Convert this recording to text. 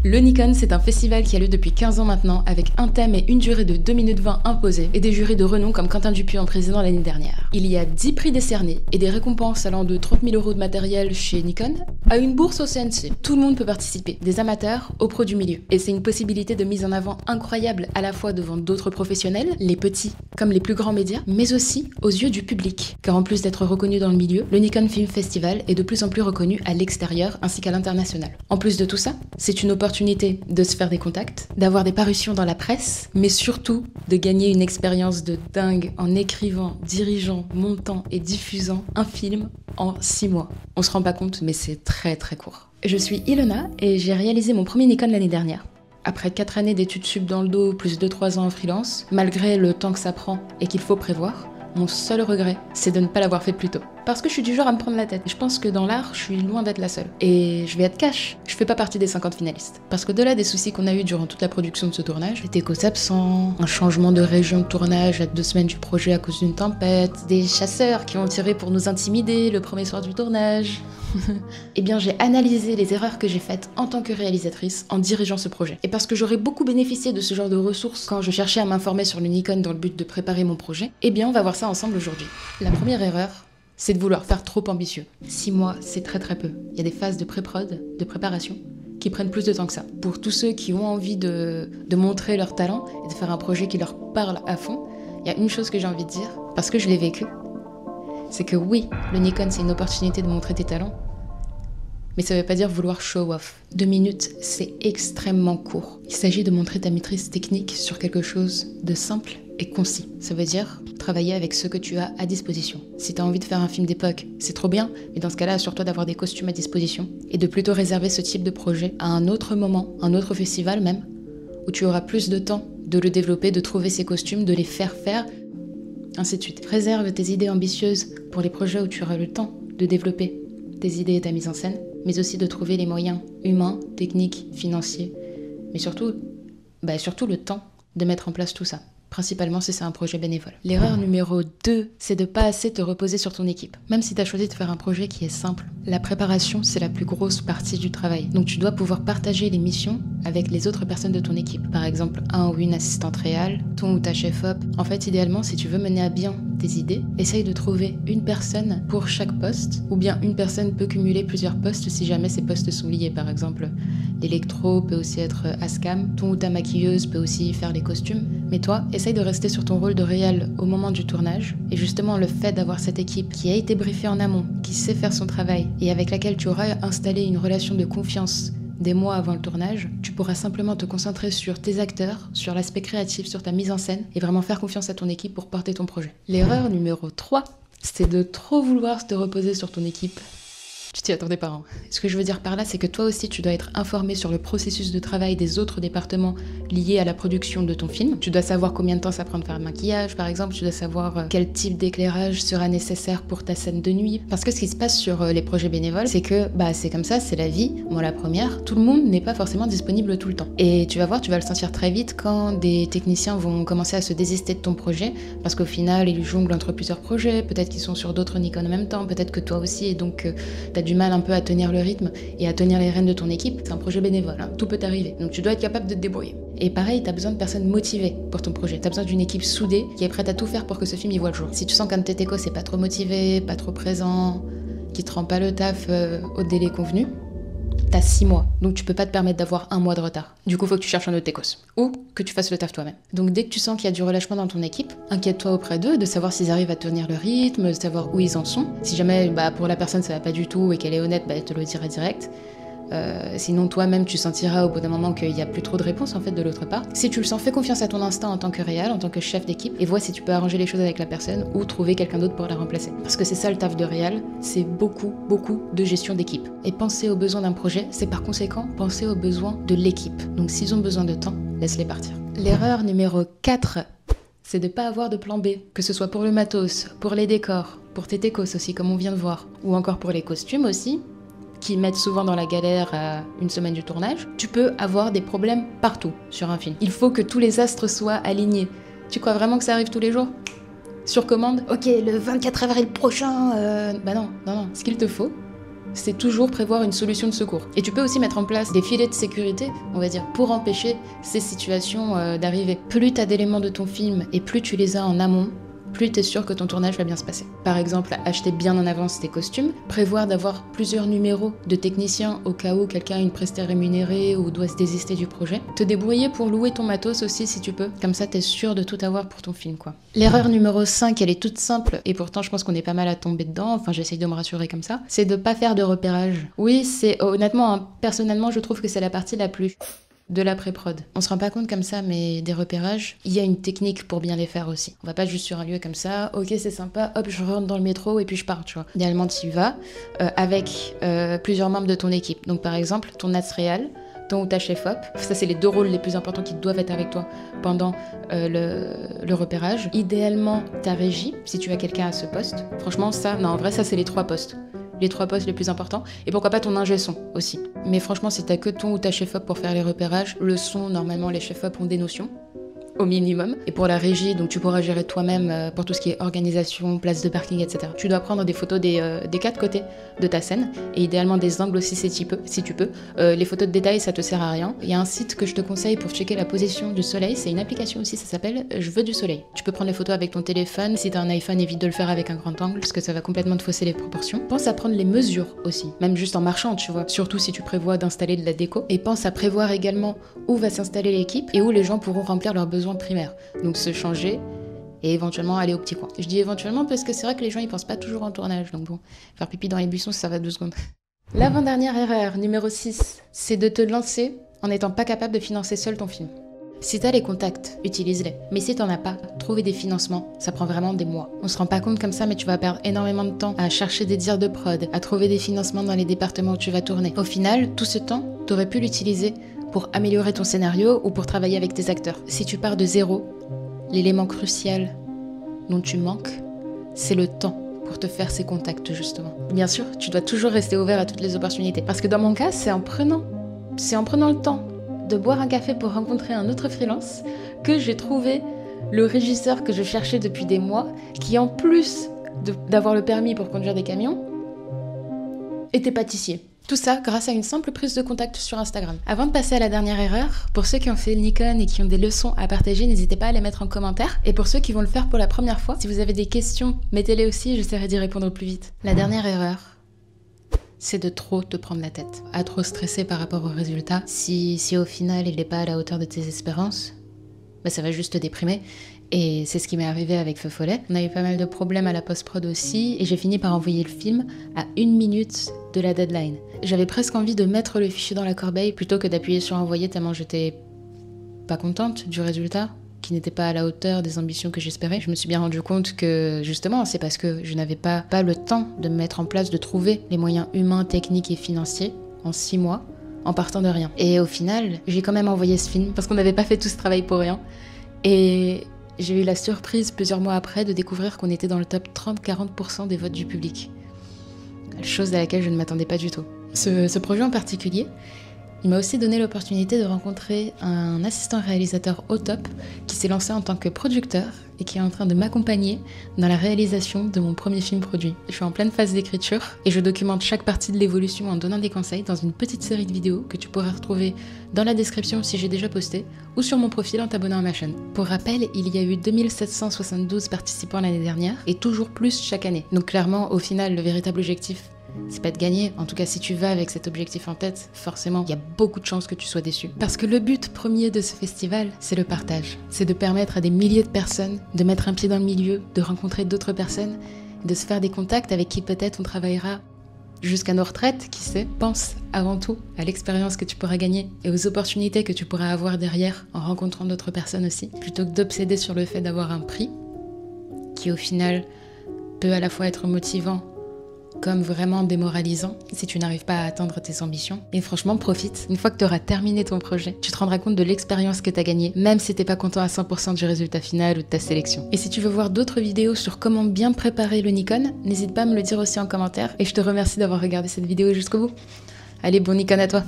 Le Nikon, c'est un festival qui a lieu depuis 15 ans maintenant, avec un thème et une durée de 2 minutes 20 imposés, et des jurys de renom comme Quentin Dupieux en président l'année dernière. Il y a 10 prix décernés, et des récompenses allant de 30 000 € de matériel chez Nikon à une bourse au CNC. Tout le monde peut participer, des amateurs aux pros du milieu. Et c'est une possibilité de mise en avant incroyable à la fois devant d'autres professionnels, les petits comme les plus grands médias, mais aussi aux yeux du public. Car en plus d'être reconnu dans le milieu, le Nikon Film Festival est de plus en plus reconnu à l'extérieur ainsi qu'à l'international. En plus de tout ça, c'est une opportunité de se faire des contacts, d'avoir des parutions dans la presse, mais surtout de gagner une expérience de dingue en écrivant, dirigeant, montant et diffusant un film en 6 mois. On se rend pas compte, mais c'est très très court. Je suis Ilona et j'ai réalisé mon premier Nikon l'année dernière. Après 4 années d'études sup dans le dos, plus 2-3 ans en freelance, malgré le temps que ça prend et qu'il faut prévoir, mon seul regret, c'est de ne pas l'avoir fait plus tôt. Parce que je suis du genre à me prendre la tête. Je pense que dans l'art, je suis loin d'être la seule. Et je vais être cash, je fais pas partie des 50 finalistes. Parce qu'au-delà des soucis qu'on a eu durant toute la production de ce tournage, des échos absents, un changement de région de tournage à 2 semaines du projet à cause d'une tempête, des chasseurs qui ont tiré pour nous intimider le premier soir du tournage... Eh bien, j'ai analysé les erreurs que j'ai faites en tant que réalisatrice en dirigeant ce projet. Et parce que j'aurais beaucoup bénéficié de ce genre de ressources quand je cherchais à m'informer sur le Nikon dans le but de préparer mon projet, eh bien, on va voir ça ensemble aujourd'hui. La première erreur, c'est de vouloir faire trop ambitieux. 6 mois, c'est très très peu. Il y a des phases de pré-prod, de préparation, qui prennent plus de temps que ça. Pour tous ceux qui ont envie de montrer leur talent et de faire un projet qui leur parle à fond, il y a une chose que j'ai envie de dire, parce que je l'ai vécu, c'est que oui, le Nikon, c'est une opportunité de montrer tes talents, mais ça veut pas dire vouloir show off. 2 minutes, c'est extrêmement court. Il s'agit de montrer ta maîtrise technique sur quelque chose de simple et concis. Ça veut dire travailler avec ce que tu as à disposition. Si tu as envie de faire un film d'époque, c'est trop bien, mais dans ce cas-là, assure-toi d'avoir des costumes à disposition et de plutôt réserver ce type de projet à un autre moment, un autre festival même, où tu auras plus de temps de le développer, de trouver ces costumes, de les faire, ainsi de suite. Réserve tes idées ambitieuses pour les projets où tu auras le temps de développer tes idées et ta mise en scène, mais aussi de trouver les moyens humains, techniques, financiers, mais surtout le temps de mettre en place tout ça. Principalement si c'est un projet bénévole. L'erreur numéro 2, c'est de pas assez te reposer sur ton équipe. Même si tu as choisi de faire un projet qui est simple, la préparation, c'est la plus grosse partie du travail. Donc tu dois pouvoir partager les missions avec les autres personnes de ton équipe. Par exemple, un ou une assistante réelle, ton ou ta chef-op. En fait, idéalement, si tu veux mener à bien tes idées, essaye de trouver une personne pour chaque poste, ou bien une personne peut cumuler plusieurs postes si jamais ces postes sont liés. Par exemple, l'électro peut aussi être ASCAM, ton ou ta maquilleuse peut aussi faire les costumes. Mais toi, essaye de rester sur ton rôle de réal au moment du tournage. Et justement, le fait d'avoir cette équipe qui a été briefée en amont, qui sait faire son travail, et avec laquelle tu auras installé une relation de confiance des mois avant le tournage, tu pourras simplement te concentrer sur tes acteurs, sur l'aspect créatif, sur ta mise en scène, et vraiment faire confiance à ton équipe pour porter ton projet. L'erreur numéro 3, c'est de trop vouloir te reposer sur ton équipe. Tu t'y attendais pas, hein. Ce que je veux dire par là, c'est que toi aussi, tu dois être informé sur le processus de travail des autres départements liés à la production de ton film. Tu dois savoir combien de temps ça prend de faire le maquillage, par exemple. Tu dois savoir quel type d'éclairage sera nécessaire pour ta scène de nuit. Parce que ce qui se passe sur les projets bénévoles, c'est que c'est comme ça, c'est la vie. Moi, la première, tout le monde n'est pas forcément disponible tout le temps. Et tu vas voir, tu vas le sentir très vite quand des techniciens vont commencer à se désister de ton projet, parce qu'au final, ils jonglent entre plusieurs projets. Peut-être qu'ils sont sur d'autres Nikon en même temps, peut-être que toi aussi, et donc t'as du mal un peu à tenir le rythme et à tenir les rênes de ton équipe. C'est un projet bénévole, hein. Tout peut arriver. Donc tu dois être capable de te débrouiller. Et pareil, t'as besoin de personnes motivées pour ton projet. T'as besoin d'une équipe soudée qui est prête à tout faire pour que ce film y voit le jour. Si tu sens qu'un de tes échos c'est pas trop motivé, pas trop présent, qui te rend pas le taf au délai convenu, t'as 6 mois, donc tu peux pas te permettre d'avoir 1 mois de retard. Du coup, faut que tu cherches un autre écos, ou que tu fasses le taf toi-même. Donc dès que tu sens qu'il y a du relâchement dans ton équipe, inquiète-toi auprès d'eux, de savoir s'ils arrivent à tenir le rythme, de savoir où ils en sont. Si jamais pour la personne ça va pas du tout et qu'elle est honnête, elle te le dira direct. Sinon toi-même tu sentiras au bout d'un moment qu'il n'y a plus trop de réponses en fait de l'autre part. Si tu le sens, fais confiance à ton instinct en tant que réal, en tant que chef d'équipe, et vois si tu peux arranger les choses avec la personne ou trouver quelqu'un d'autre pour la remplacer. Parce que c'est ça le taf de réal, c'est beaucoup de gestion d'équipe. Et penser aux besoins d'un projet, c'est par conséquent penser aux besoins de l'équipe. Donc s'ils ont besoin de temps, laisse-les partir. L'erreur numéro 4, c'est de pas avoir de plan B, que ce soit pour le matos, pour les décors, pour tes techos aussi comme on vient de voir, ou encore pour les costumes aussi, qui mettent souvent dans la galère à 1 semaine du tournage. Tu peux avoir des problèmes partout sur un film. Il faut que tous les astres soient alignés. Tu crois vraiment que ça arrive tous les jours ? Sur commande ? Ok, le 24 avril prochain, non. Ce qu'il te faut, c'est toujours prévoir une solution de secours. Et tu peux aussi mettre en place des filets de sécurité, on va dire, pour empêcher ces situations d'arriver. Plus tu as d'éléments de ton film et plus tu les as en amont, plus tu es sûr que ton tournage va bien se passer. Par exemple, acheter bien en avance tes costumes, prévoir d'avoir plusieurs numéros de techniciens au cas où quelqu'un a une prestataire rémunérée ou doit se désister du projet. Te débrouiller pour louer ton matos aussi si tu peux, comme ça tu es sûr de tout avoir pour ton film quoi. L'erreur numéro 5, elle est toute simple et pourtant je pense qu'on est pas mal à tomber dedans, enfin j'essaye de me rassurer comme ça, c'est de pas faire de repérage. Oui, c'est honnêtement, hein, personnellement je trouve que c'est la partie la plus de la pré-prod. On se rend pas compte comme ça, mais des repérages, il y a une technique pour bien les faire aussi. On va pas juste sur un lieu comme ça, ok c'est sympa, hop je rentre dans le métro et puis je pars, tu vois. Idéalement tu y vas avec plusieurs membres de ton équipe. Donc par exemple ton as-réal, ton ou ta chef-op, ça c'est les 2 rôles les plus importants qui doivent être avec toi pendant le repérage. Idéalement ta régie, si tu as quelqu'un à ce poste. Franchement ça, non en vrai ça c'est les 3 postes. Les 3 postes les plus importants, et pourquoi pas ton ingé son aussi. Mais franchement, si t'as que ton ou ta chef-op pour faire les repérages, le son, normalement, les chef-op ont des notions, au minimum. Et pour la régie, donc tu pourras gérer toi-même pour tout ce qui est organisation, place de parking, etc. Tu dois prendre des photos des 4 côtés de ta scène, et idéalement des angles aussi si tu peux. Les photos de détail, ça te sert à rien. Il y a un site que je te conseille pour checker la position du soleil, c'est une application aussi, ça s'appelle Je veux du soleil. Tu peux prendre les photos avec ton téléphone, si t'as un iPhone, évite de le faire avec un grand angle, parce que ça va complètement te fausser les proportions. Pense à prendre les mesures aussi, même juste en marchant, tu vois. Surtout si tu prévois d'installer de la déco. Et pense à prévoir également où va s'installer l'équipe, et où les gens pourront remplir leurs besoins primaires. Donc se changer et éventuellement aller au petit coin. Je dis éventuellement parce que c'est vrai que les gens ils pensent pas toujours en tournage, donc bon, faire pipi dans les buissons ça va 2 secondes. L'avant-dernière erreur, numéro 6, c'est de te lancer en n'étant pas capable de financer seul ton film. Si t'as les contacts, utilise-les. Mais si t'en as pas, trouver des financements, ça prend vraiment des mois. On se rend pas compte comme ça, mais tu vas perdre énormément de temps à chercher des dires de prod, à trouver des financements dans les départements où tu vas tourner. Au final, tout ce temps, t'aurais pu l'utiliser pour améliorer ton scénario ou pour travailler avec tes acteurs. Si tu pars de zéro, l'élément crucial dont tu manques, c'est le temps pour te faire ces contacts justement. Bien sûr, tu dois toujours rester ouvert à toutes les opportunités. Parce que dans mon cas, c'est en prenant le temps de boire un café pour rencontrer un autre freelance que j'ai trouvé le régisseur que je cherchais depuis des mois, qui en plus d'avoir le permis pour conduire des camions, était pâtissier. Tout ça grâce à une simple prise de contact sur Instagram. Avant de passer à la dernière erreur, pour ceux qui ont fait le Nikon et qui ont des leçons à partager, n'hésitez pas à les mettre en commentaire. Et pour ceux qui vont le faire pour la première fois, si vous avez des questions, mettez-les aussi, j'essaierai d'y répondre au plus vite. La dernière erreur, c'est de trop te prendre la tête. À trop stresser par rapport au résultat. Si au final il n'est pas à la hauteur de tes espérances, bah ça va juste te déprimer. Et c'est ce qui m'est arrivé avec Feu Follet. On a eu pas mal de problèmes à la post-prod aussi, et j'ai fini par envoyer le film à 1 minute de la deadline. J'avais presque envie de mettre le fichier dans la corbeille plutôt que d'appuyer sur envoyer, tellement j'étais pas contente du résultat, qui n'était pas à la hauteur des ambitions que j'espérais. Je me suis bien rendu compte que justement c'est parce que je n'avais pas le temps de me mettre en place, de trouver les moyens humains, techniques et financiers en 6 mois, en partant de rien. Et au final, j'ai quand même envoyé ce film parce qu'on n'avait pas fait tout ce travail pour rien. Et j'ai eu la surprise plusieurs mois après de découvrir qu'on était dans le top 30-40% des votes du public. Chose à laquelle je ne m'attendais pas du tout. Ce projet en particulier, il m'a aussi donné l'opportunité de rencontrer un assistant réalisateur au top qui s'est lancé en tant que producteur et qui est en train de m'accompagner dans la réalisation de mon premier film produit. Je suis en pleine phase d'écriture et je documente chaque partie de l'évolution en donnant des conseils dans une petite série de vidéos que tu pourras retrouver dans la description si j'ai déjà posté ou sur mon profil en t'abonnant à ma chaîne. Pour rappel, il y a eu 2772 participants l'année dernière et toujours plus chaque année. Donc clairement, au final, le véritable objectif, c'est pas de gagner, en tout cas si tu vas avec cet objectif en tête, forcément il y a beaucoup de chances que tu sois déçu. Parce que le but premier de ce festival, c'est le partage. C'est de permettre à des milliers de personnes de mettre un pied dans le milieu, de rencontrer d'autres personnes, de se faire des contacts avec qui peut-être on travaillera jusqu'à nos retraites, qui sait. Pense avant tout à l'expérience que tu pourras gagner et aux opportunités que tu pourras avoir derrière en rencontrant d'autres personnes aussi, plutôt que d'obséder sur le fait d'avoir un prix qui au final peut à la fois être motivant comme vraiment démoralisant si tu n'arrives pas à atteindre tes ambitions. Et franchement, profite. Une fois que tu auras terminé ton projet, tu te rendras compte de l'expérience que tu as gagnée, même si t'es pas content à 100% du résultat final ou de ta sélection. Et si tu veux voir d'autres vidéos sur comment bien préparer le Nikon, n'hésite pas à me le dire aussi en commentaire. Et je te remercie d'avoir regardé cette vidéo jusqu'au bout. Allez, bon Nikon à toi!